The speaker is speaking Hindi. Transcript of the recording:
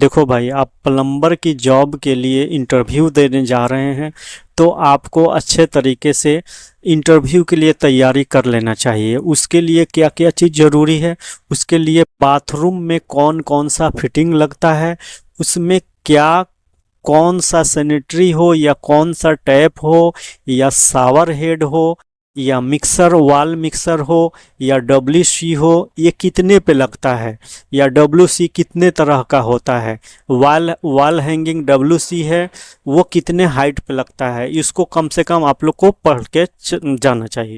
देखो भाई, आप प्लम्बर की जॉब के लिए इंटरव्यू देने जा रहे हैं, तो आपको अच्छे तरीके से इंटरव्यू के लिए तैयारी कर लेना चाहिए। उसके लिए क्या क्या चीज़ ज़रूरी है, उसके लिए बाथरूम में कौन कौन सा फिटिंग लगता है, उसमें क्या कौन सा सैनिटरी हो या कौन सा टैप हो या शावर हेड हो या मिक्सर वॉल मिक्सर हो या डब्ल्यूसी हो, ये कितने पे लगता है, या डब्ल्यूसी कितने तरह का होता है, वॉल वॉल हैंगिंग डब्ल्यूसी है वो कितने हाइट पे लगता है, इसको कम से कम आप लोग को पढ़ के जाना चाहिए।